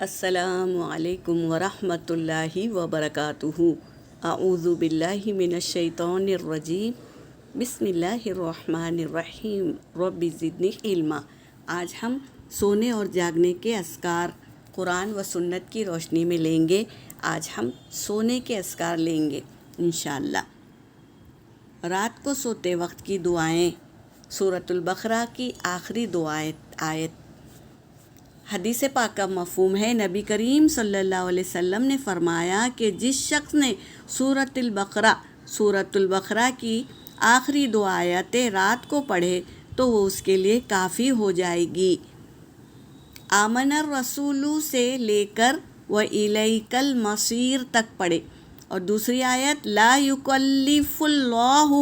السلام علیکم ورحمۃ اللہ وبرکاتہ۔ اعوذ باللہ من الشیطان الرجیم، بسم اللہ الرحمن الرحیم، رب زدنی علما۔ آج ہم سونے اور جاگنے کے اذکار قرآن و سنت کی روشنی میں لیں گے۔ آج ہم سونے کے اذکار لیں گے انشاءاللہ۔ رات کو سوتے وقت کی دعائیں، سورۃ البقرہ کی آخری دو آیت۔ حدیث پاک کا مفہوم ہے، نبی کریم صلی اللہ علیہ وسلم نے فرمایا کہ جس شخص نے سورۃ البقرہ کی آخری دو آیتیں رات کو پڑھے تو وہ اس کے لیے کافی ہو جائے گی۔ آمن الرسول سے لے کر وَإِلَيْكَ الْمَصِيرُ تک پڑھے، اور دوسری آیت لا یکلف اللہ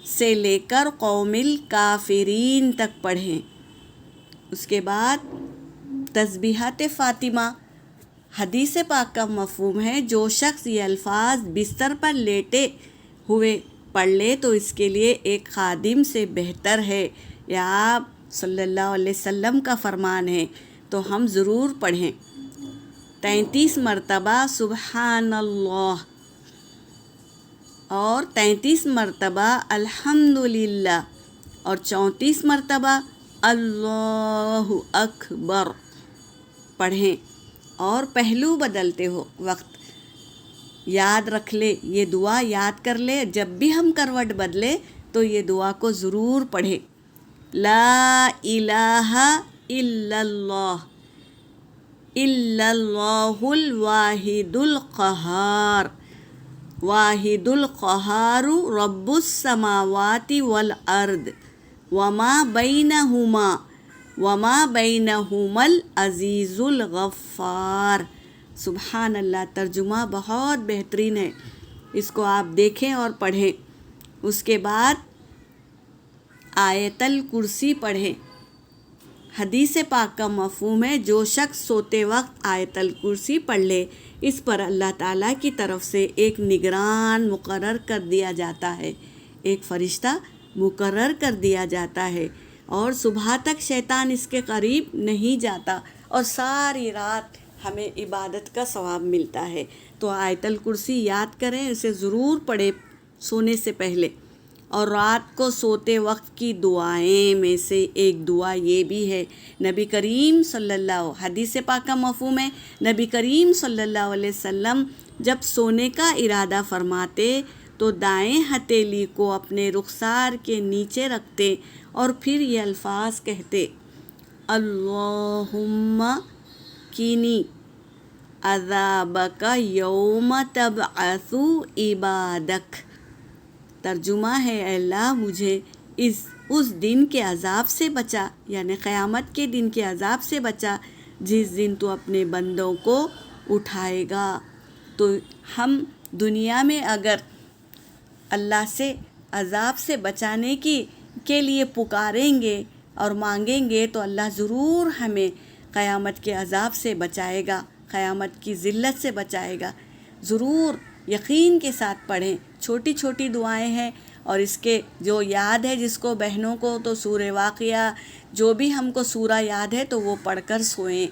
سے لے کر قوم الکافرین تک پڑھیں۔ اس کے بعد تسبیحات فاطمہ۔ حدیث پاک کا مفہوم ہے، جو شخص یہ الفاظ بستر پر لیٹے ہوئے پڑھ لے تو اس کے لیے ایک خادم سے بہتر ہے۔ یہ آپ صلی اللہ علیہ وسلم کا فرمان ہے، تو ہم ضرور پڑھیں۔ 33 مرتبہ سبحان اللہ اور 33 مرتبہ الحمدللہ اور 34 مرتبہ اللہ اکبر پڑھیں، اور پہلو بدلتے ہو وقت یاد رکھ لے، یہ دعا یاد کر لے، جب بھی ہم کروٹ بدلے تو یہ دعا کو ضرور پڑھیں۔ لا الہ الا اللہ الواحد القہار، واحد القہار رب السماوات والارض وما بینہما العزیز الغفار۔ سبحان اللہ۔ ترجمہ بہت بہترین ہے، اس کو آپ دیکھیں اور پڑھیں۔ اس کے بعد آیت الکرسی پڑھیں۔ حدیث پاک کا مفہوم ہے، جو شخص سوتے وقت آیت الکرسی پڑھ لے اس پر اللہ تعالیٰ کی طرف سے ایک نگران مقرر کر دیا جاتا ہے، ایک فرشتہ مقرر کر دیا جاتا ہے، اور صبح تک شیطان اس کے قریب نہیں جاتا، اور ساری رات ہمیں عبادت کا ثواب ملتا ہے۔ تو آیت الکرسی یاد کریں، اسے ضرور پڑھیں سونے سے پہلے۔ اور رات کو سوتے وقت کی دعائیں میں سے ایک دعا یہ بھی ہے، نبی کریم صلی اللہ، حدیث پاک کا مفہوم ہے، نبی کریم صلی اللہ علیہ وسلم جب سونے کا ارادہ فرماتے تو دائیں ہتھیلی کو اپنے رخسار کے نیچے رکھتے اور پھر یہ الفاظ کہتے، اللہم قینی عذابک یوم تبعث عبادک۔ ترجمہ ہے، اے اللہ مجھے اس دن کے عذاب سے بچا، یعنی قیامت کے دن کے عذاب سے بچا جس دن تو اپنے بندوں کو اٹھائے گا۔ تو ہم دنیا میں اگر اللہ سے عذاب سے بچانے کے لیے پکاریں گے اور مانگیں گے تو اللہ ضرور ہمیں قیامت کے عذاب سے بچائے گا، قیامت کی ذلت سے بچائے گا۔ ضرور یقین کے ساتھ پڑھیں، چھوٹی چھوٹی دعائیں ہیں، اور اس کے جو یاد ہے جس کو، بہنوں کو تو سورہ واقعہ، جو بھی ہم کو سورہ یاد ہے تو وہ پڑھ کر سوئیں۔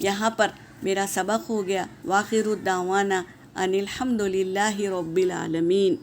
یہاں پر میرا سبق ہو گیا۔ وآخر الدعوانا ان الحمد للہ رب العالمین۔